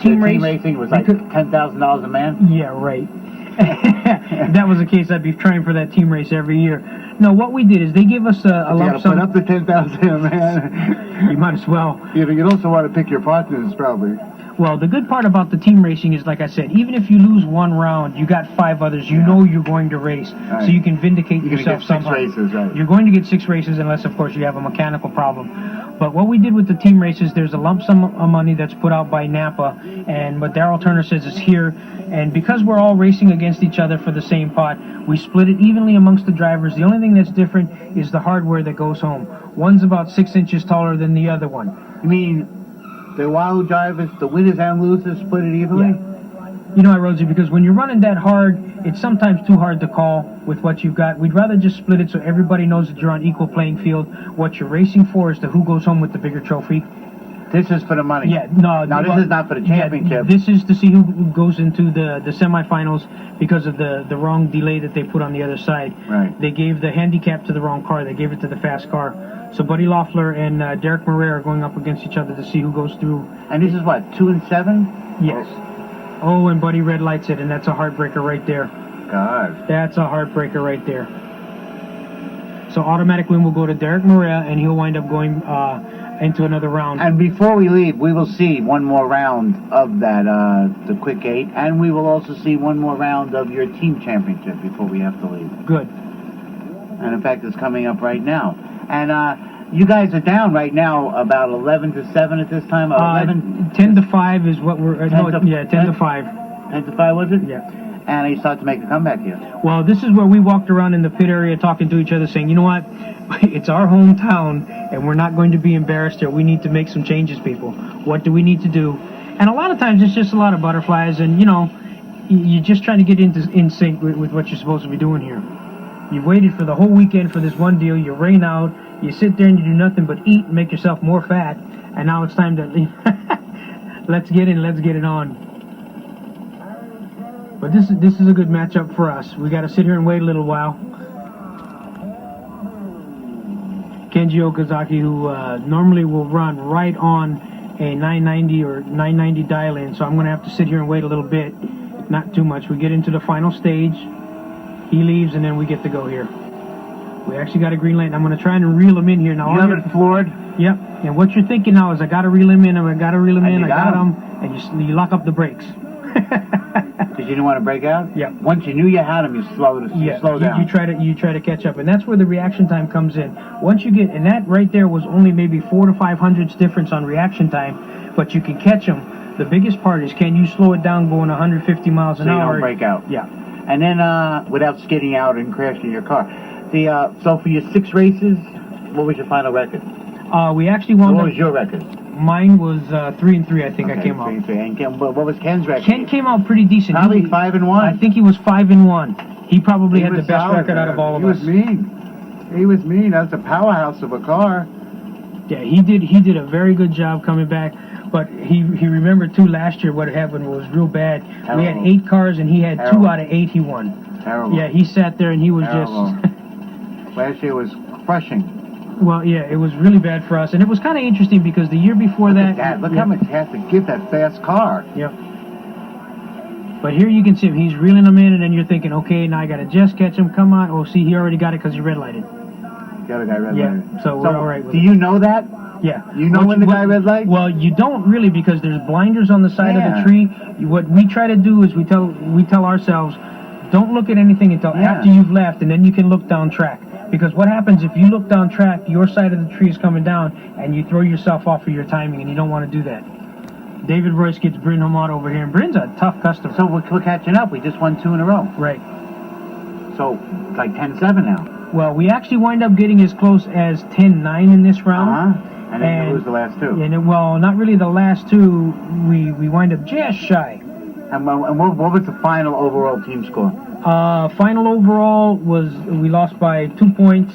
team race. Team racing was like $10,000 a man? Yeah, right. If that was the case, I'd be trying for that team race every year. No, what we did is they give us a lump sum. You got to put up the $10,000 a man. You might as well. You'd also want to pick your partners, probably. Well, the good part about the team racing is, like I said, even if you lose one round, you got 5 others. You know you're going to race, right. So you can vindicate yourself somehow. You're going to get 6 races, right? You're going to get 6 races unless, of course, you have a mechanical problem. But what we did with the team races, there's a lump sum of money that's put out by Napa, and what Darrell Turner says is here. And because we're all racing against each other for the same pot, we split it evenly amongst the drivers. The only thing that's different is the hardware that goes home. One's about 6 inches taller than the other one. You mean the Wahoo drivers, the winners and losers, split it evenly? Yeah. You know, Rosie, because when you're running that hard, it's sometimes too hard to call with what you've got. We'd rather just split it so everybody knows that you're on equal playing field. What you're racing for is who goes home with the bigger trophy. This is for the money. Yeah, no. Now, this is not for the championship. Yeah, this is to see who goes into the semifinals because of the wrong delay that they put on the other side. Right. They gave the handicap to the wrong car. They gave it to the fast car. So Buddy Loeffler and Derek Murray are going up against each other to see who goes through. And this is what, 2 and 7? Yes. Oh, and Buddy red lights it, and that's a heartbreaker right there. God. That's a heartbreaker right there. So automatic win will go to Derek Maria, and he'll wind up going into another round. And before we leave, we will see one more round of that, the Quick 8, and we will also see one more round of your team championship before we have to leave. Good. And in fact, it's coming up right now. And you guys are down right now about 11 to 7 at this time. 10 to 5 is what we're. 10 to 5. 10 to 5 was it? Yeah. And you start to make a comeback here. Well, this is where we walked around in the pit area talking to each other, saying, you know what, it's our hometown, and we're not going to be embarrassed here. We need to make some changes, people. What do we need to do? And a lot of times it's just a lot of butterflies, and, you know, you're just trying to get in sync with what you're supposed to be doing here. You've waited for the whole weekend for this one deal. You rain out. You sit there and you do nothing but eat and make yourself more fat. And now it's time to let's get it on. But this is a good matchup for us. We got to sit here and wait a little while. Kenji Okazaki, who normally will run right on a 990 or 990 dial-in, so I'm going to have to sit here and wait a little bit. Not too much. We get into the final stage. He leaves, and then we get to go here. We actually got a green light, and I'm going to try and reel him in here. Now, you have it floored? Yep. And what you're thinking now is I got to reel him in, I got him, and you lock up the brakes. Because you didn't want to break out? Yeah. Once you knew you had him, you slow down. You try to catch up, and that's where the reaction time comes in. Once you get, and that right there was only maybe 4 to 5 hundredths difference on reaction time, but you can catch them. The biggest part is, can you slow it down going 150 miles an hour? So you don't break out. Yeah. And then without skidding out and crashing your car. So for your 6 races, what was your final record? We actually wound up. What was your record? Mine was 3-3. I think I came out. 3-3. And what was Ken's record? Ken came out pretty decent. Probably 5-1. I think he was 5-1. He probably had the best record out of all of us. He was mean. That's a powerhouse of a car. Yeah, he did a very good job coming back. But he remembered too last year what happened was real bad. Terrible. We had 8 cars and he had Terrible. 2 out of 8 he won. Terrible. Yeah, he sat there and he was Terrible. just. Last year was crushing. Well, yeah, it was really bad for us, and it was kind of interesting because the year before Look how much he has to give that fast car. Yep. But here you can see him. He's reeling them in, and then you're thinking, okay, now I got to just catch him. Come on. Oh, see, he already got it because he red lighted. The other guy red lighted. Yeah. So we're all right with it. Do you know that? Yeah. You know when the guy red light? Well, you don't really because there's blinders on the side of the tree. What we try to do is we tell ourselves, don't look at anything until after you've left, and then you can look down track. Because what happens if you look down track, your side of the tree is coming down, and you throw yourself off of your timing, and you don't want to do that. David Royce gets Bryn Hamad over here, and Bryn's a tough customer. So we're catching up. We just won 2 in a row. Right. So it's like 10-7 now. Well, we actually wind up getting as close as 10-9 in this round. And then you lose the last 2. And well, not really the last 2. We wind up just shy. And what was the final overall team score? Final overall was we lost by 2 points,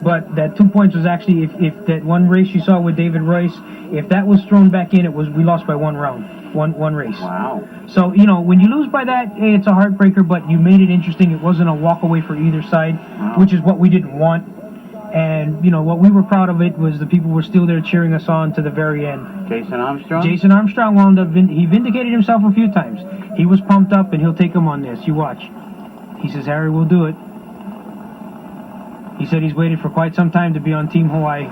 but that 2 points was actually if that one race you saw with David Royce, if that was thrown back in, we lost by 1 round, one race. Wow. So when you lose by that, hey, it's a heartbreaker, but you made it interesting. It wasn't a walk away for either side, which is what we didn't want. And, you know, what we were proud of it was the people were still there cheering us on to the very end. Jason Armstrong? Jason Armstrong wound up, he vindicated himself a few times. He was pumped up, and he'll take him on this. You watch. He says, Harry, we'll do it. He said he's waited for quite some time to be on Team Hawaii.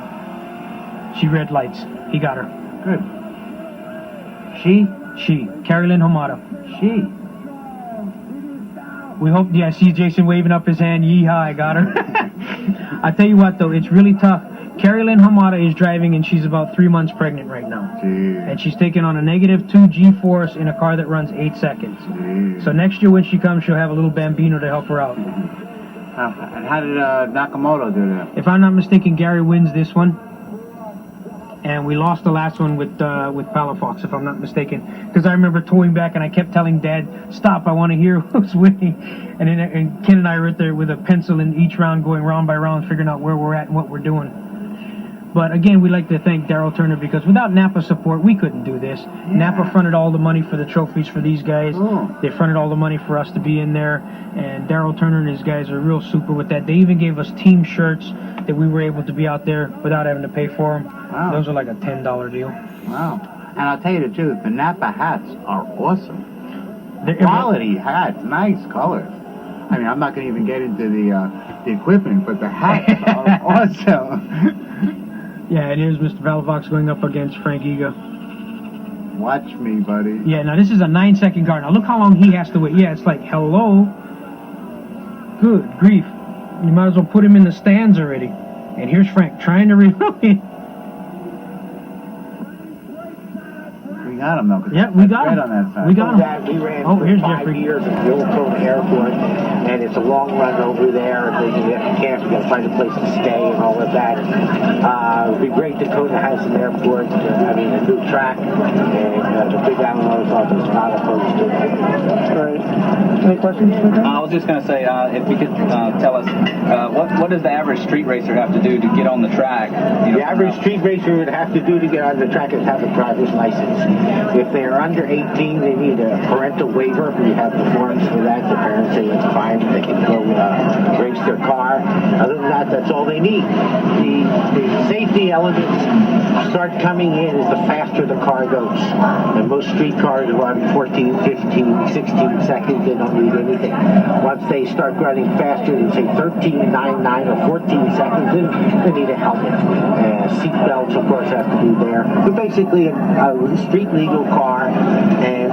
She read lights. He got her. Good. She? She. Carrie Lynn Hamada. She. We hope, yeah, I see Jason waving up his hand. Yeehaw, I got her. I tell you what, though, it's really tough. Carrie Lynn Hamada is driving, and she's about 3 months pregnant right now. Jeez. And she's taking on a -2 G-force in a car that runs 8 seconds. Jeez. So next year when she comes, she'll have a little Bambino to help her out. And how did Nakamoto do that? If I'm not mistaken, Gary wins this one. And we lost the last one with Palafox, if I'm not mistaken. Because I remember towing back, and I kept telling Dad, stop, I want to hear who's winning. And Ken and I were there with a pencil in each round, going round by round, figuring out where we're at and what we're doing. But again, we'd like to thank Daryl Turner, because without Napa support, we couldn't do this. Yeah. Napa fronted all the money for the trophies for these guys. Oh. They fronted all the money for us to be in there. And Daryl Turner and his guys are real super with that. They even gave us team shirts that we were able to be out there without having to pay for them. Wow. Those are like a $10 deal. Wow. And I'll tell you the truth, the Napa hats are awesome. They're Quality hats, nice colors. I mean, I'm not going to even get into the equipment, but the hats are awesome. Yeah, and here's Mr. Palafox going up against Frank Iga. Watch me, buddy. Yeah, now this is a 9-second guard. Now look how long he has to wait. Yeah, it's like, hello. Good grief. You might as well put him in the stands already. And here's Frank trying to reload it. We got him, though. Yeah, we got him. On that side. We got him. Dad, we ran Oh, for here's 5 Jeffrey. years at the Old Tone Airport, and it's a long run over there. If you have to camp, you got to find a place to stay and all of that. It'd be great. Dakota has an airport, a new track, and the Big Island Auto Club is not opposed to it. All right. Any questions? I was just going to say, if you could tell us, what does the average street racer have to do to get on the track? The average street racer would have to do to get on the track is have a driver's license. If they are under 18, they need a parental waiver. We have the forms for that. The parents say it's fine. They can go race their car. Other than that, that's all they need. The safety elements start coming in as the faster the car goes. And most street cars run 14, 15, 16 seconds. They don't need anything. Once they start running faster than, say, 13, 9, 9, or 14 seconds, then they need a helmet. Seat belts, of course, have to be there. But basically, a street legal car and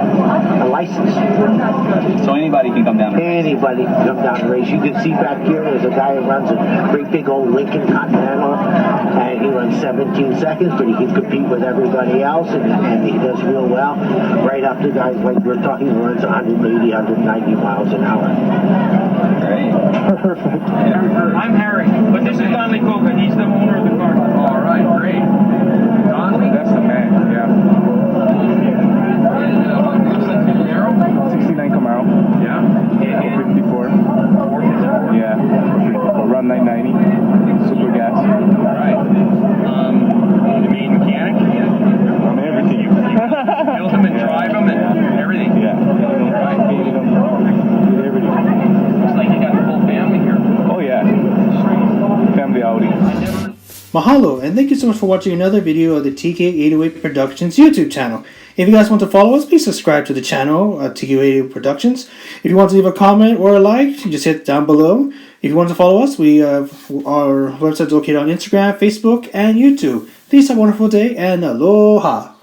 a license. So anybody can come down. Anybody can come down and race. You can see back here, there's a guy who runs a great big old Lincoln Continental, and he runs 17 seconds, but he can compete with everybody else, and he does real well. Right up to guys like we're talking, who runs 180, 190 miles an hour. Great. Perfect. I'm Harry, but this is Donley Koga. He's the owner of the car. All right, great. Donley? That's the man, yeah. 69 Camaro. Yeah. 454. 454? Yeah, 454. Run 990. Super gas. All right. The main mechanic? On everything. You build them and drive them and everything? Yeah. All right. Painted them. Did everything. Looks like you got the whole family here. Oh, yeah. Family Audi. Mahalo, and thank you so much for watching another video of the TK808 Productions YouTube channel. If you guys want to follow us, please subscribe to the channel, TK808 Productions. If you want to leave a comment or a like, just hit down below. If you want to follow us, we have our website located on Instagram, Facebook, and YouTube. Please have a wonderful day, and aloha!